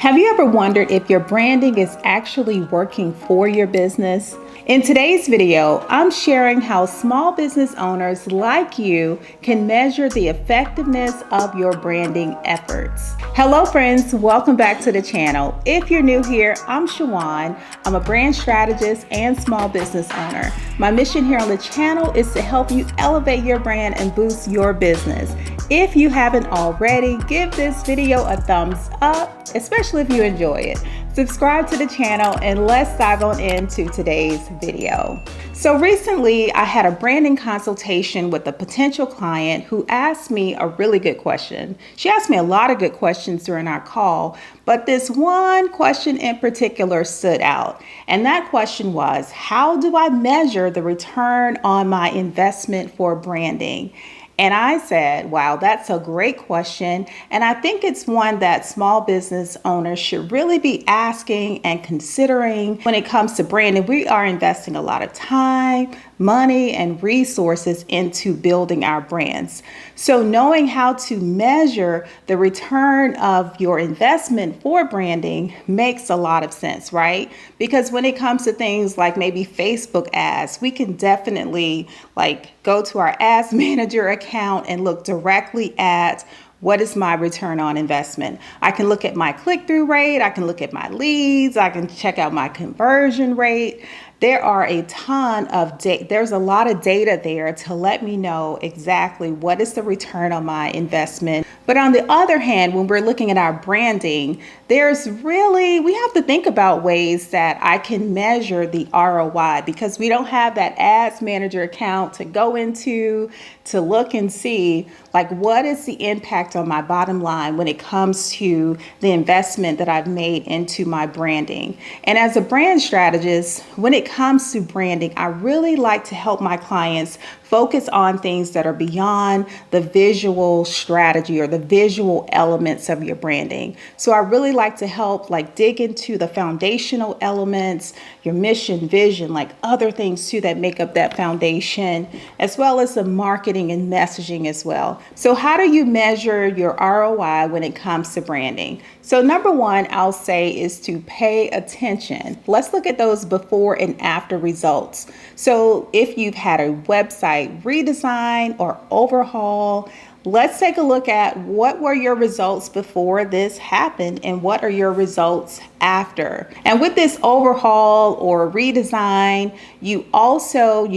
Have you ever wondered if your branding is actually working for your business? In today's video, I'm sharing how small business owners like you can measure the effectiveness of your branding efforts. Hello friends, welcome back to the channel. If you're new here, I'm Shawon. I'm a brand strategist and small business owner. My mission here on the channel is to help you elevate your brand and boost your business. If you haven't already, give this video a thumbs up, especially if you enjoy it. Subscribe to the channel and let's dive on into today's video. So recently I had a branding consultation with a potential client who asked me a really good question. She asked me a lot of good questions during our call, but this one question in particular stood out. And that question was, how do I measure the return on my investment for branding? And I said, wow, that's a great question. And I think it's one that small business owners should really be asking and considering when it comes to branding. We are investing a lot of time, money, and resources into building our brands. So knowing how to measure the return of your investment for branding makes a lot of sense, right? Because when it comes to things like maybe Facebook ads, we can definitely go to our ads manager account and look directly at what is my return on investment. I can look at my click-through rate, I can look at my leads, I can check out my conversion rate. There are a ton of data. There's a lot of data there to let me know exactly what is the return on my investment. But on the other hand, when we're looking at our branding, we have to think about ways that I can measure the ROI, because we don't have that ads manager account to go into to look and see what is the impact on my bottom line when it comes to the investment that I've made into my branding. And as a brand strategist, when it comes to branding, I really like to help my clients focus on things that are beyond the visual strategy or the visual elements of your branding. So I really like to help dig into the foundational elements, your mission, vision, other things too that make up that foundation, as well as the marketing and messaging as well. So how do you measure your ROI when it comes to branding? So number one, I'll say, is to pay attention. Let's look at those before and after results. So if you've had a website redesign or overhaul, let's take a look at what were your results before this happened and what are your results after. And with this overhaul or redesign, you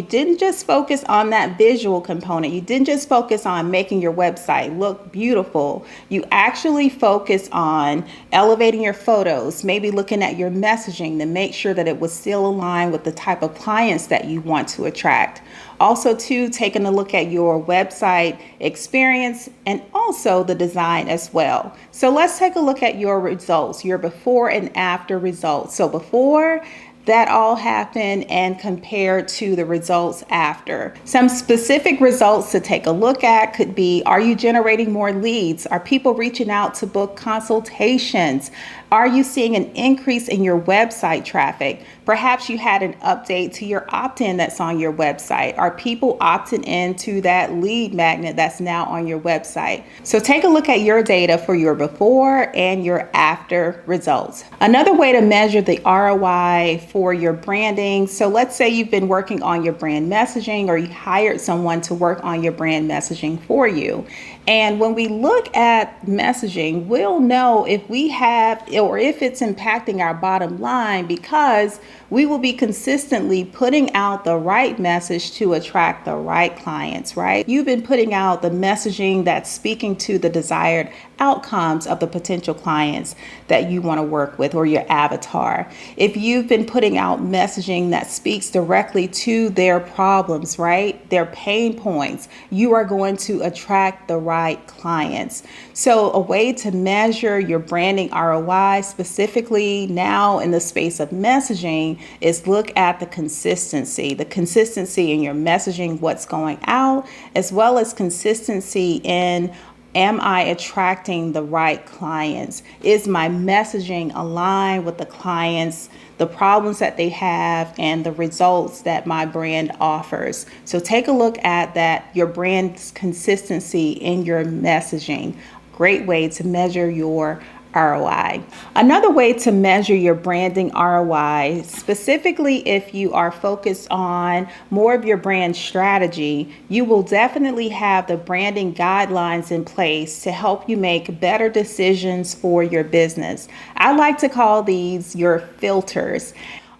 didn't just focus on that visual component. You didn't just focus on making your website look beautiful. You actually focus on elevating your photos, maybe looking at your messaging to make sure that it was still aligned with the type of clients that you want to attract. Also too, taking a look at your website experience and also the design as well. So let's take a look at your results, your before and after results. So before that all happened and compared to the results after. Some specific results to take a look at could be, are you generating more leads? Are people reaching out to book consultations? Are you seeing an increase in your website traffic? Perhaps you had an update to your opt-in that's on your website. Are people opting into that lead magnet that's now on your website? So take a look at your data for your before and your after results. Another way to measure the ROI for your branding. So let's say you've been working on your brand messaging, or you hired someone to work on your brand messaging for you. And when we look at messaging, we'll know if we have, or if it's impacting our bottom line, because we will be consistently putting out the right message to attract the right clients, right? You've been putting out the messaging that's speaking to the desired outcomes of the potential clients that you want to work with, or your avatar. If you've been putting out messaging that speaks directly to their problems, right? Their pain points, you are going to attract the right clients. So a way to measure your branding ROI, specifically now in the space of messaging, is look at the consistency in your messaging, what's going out, as well as consistency in, am I attracting the right clients? Is my messaging aligned with the clients, the problems that they have, and the results that my brand offers? So take a look at that, your brand's consistency in your messaging. Great way to measure your ROI. Another way to measure your branding ROI, specifically if you are focused on more of your brand strategy, you will definitely have the branding guidelines in place to help you make better decisions for your business. I like to call these your filters.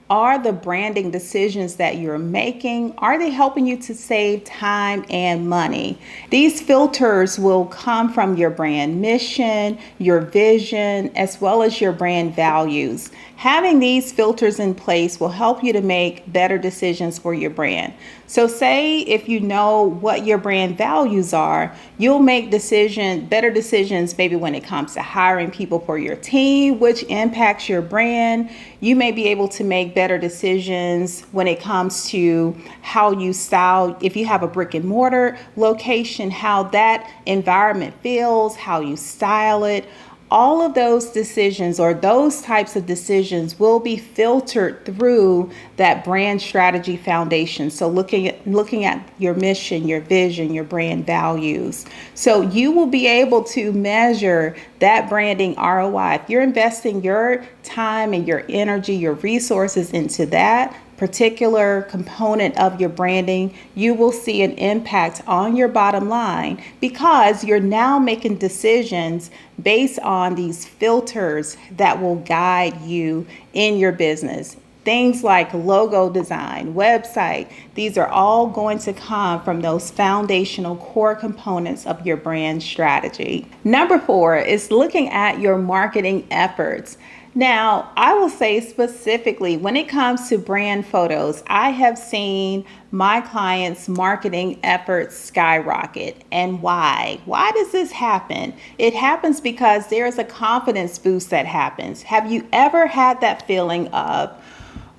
Are the branding decisions that you're making, are they helping you to save time and money? These filters will come from your brand mission, your vision, as well as your brand values. Having these filters in place will help you to make better decisions for your brand. So say if you know what your brand values are, you'll make better decisions maybe when it comes to hiring people for your team, which impacts your brand. You may be able to make better decisions when it comes to how you style, if you have a brick and mortar location, how that environment feels, how you style it. All of those decisions or those types of decisions will be filtered through that brand strategy foundation. So looking at your mission, your vision, your brand values. So you will be able to measure that branding ROI. If you're investing your time and your energy, your resources into that particular component of your branding, you will see an impact on your bottom line because you're now making decisions based on these filters that will guide you in your business. Things like logo design, website, these are all going to come from those foundational core components of your brand strategy. Number 4 is looking at your marketing efforts. Now, I will say specifically when it comes to brand photos, I have seen my clients' marketing efforts skyrocket. And why? Why does this happen? It happens because there's a confidence boost that happens. Have you ever had that feeling of,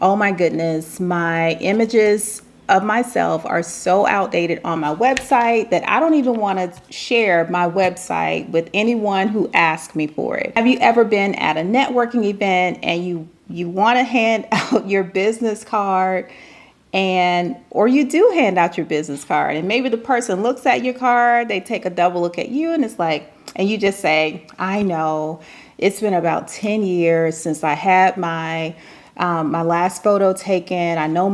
oh my goodness, my images of myself are so outdated on my website that I don't even want to share my website with anyone who asks me for it? Have you ever been at a networking event and you want to hand out your business card or you do hand out your business card and maybe the person looks at your card, they take a double look at you and it's like, and you just say, I know it's been about 10 years since I had my last photo taken. I know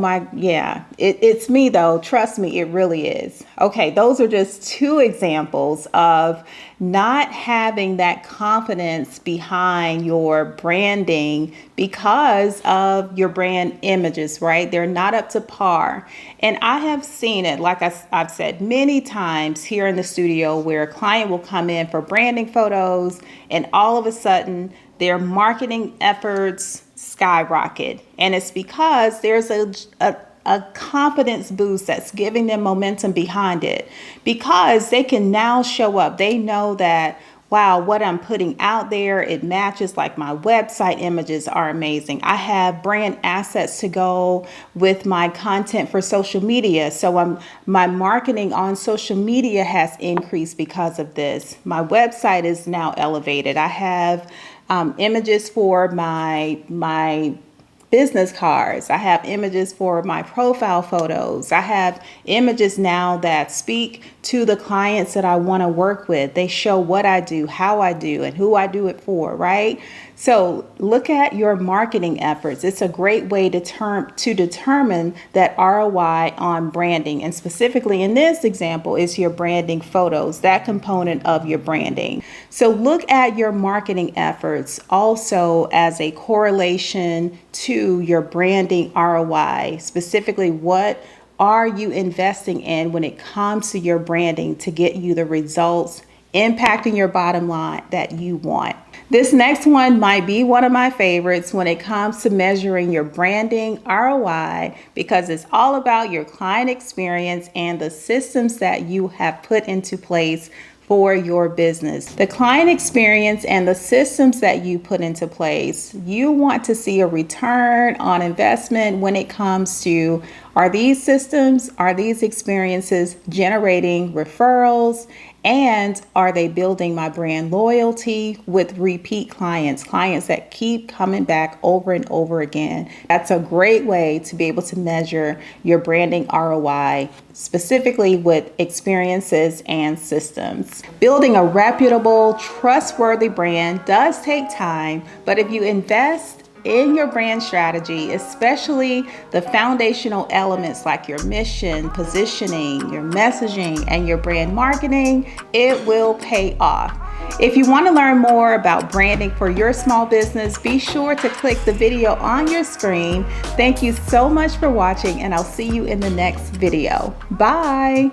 it's me though. Trust me, it really is. Okay, those are just 2 examples of not having that confidence behind your branding because of your brand images, right? They're not up to par. And I have seen it, like I've said many times here in the studio, where a client will come in for branding photos and all of a sudden their marketing efforts skyrocket. And it's because there's a confidence boost that's giving them momentum behind it, because they can now show up. They know that, wow, what I'm putting out there, it matches. Like my website images are amazing. I have brand assets to go with my content for social media. So my marketing on social media has increased because of this. My website is now elevated. I have images for my business cards. I have images for my profile photos. I have images now that speak to the clients that I want to work with. They show what I do, how I do, and who I do it for, right? So look at your marketing efforts. It's a great way to determine that ROI on branding. And specifically in this example is your branding photos, that component of your branding. So look at your marketing efforts also as a correlation to your branding ROI. Specifically, what are you investing in when it comes to your branding to get you the results impacting your bottom line that you want? This next one might be one of my favorites when it comes to measuring your branding ROI, because it's all about your client experience and the systems that you have put into place for your business. The client experience and the systems that you put into place, you want to see a return on investment when it comes to, are these systems, are these experiences generating referrals And are they building my brand loyalty with repeat clients that keep coming back over and over again? That's a great way to be able to measure your branding ROI, specifically with experiences and systems. Building a reputable, trustworthy brand does take time, but if you invest in your brand strategy, especially the foundational elements like your mission, positioning, your messaging, and your brand marketing, it will pay off. If you want to learn more about branding for your small business, be sure to click the video on your screen. Thank you so much for watching, and I'll see you in the next video. Bye.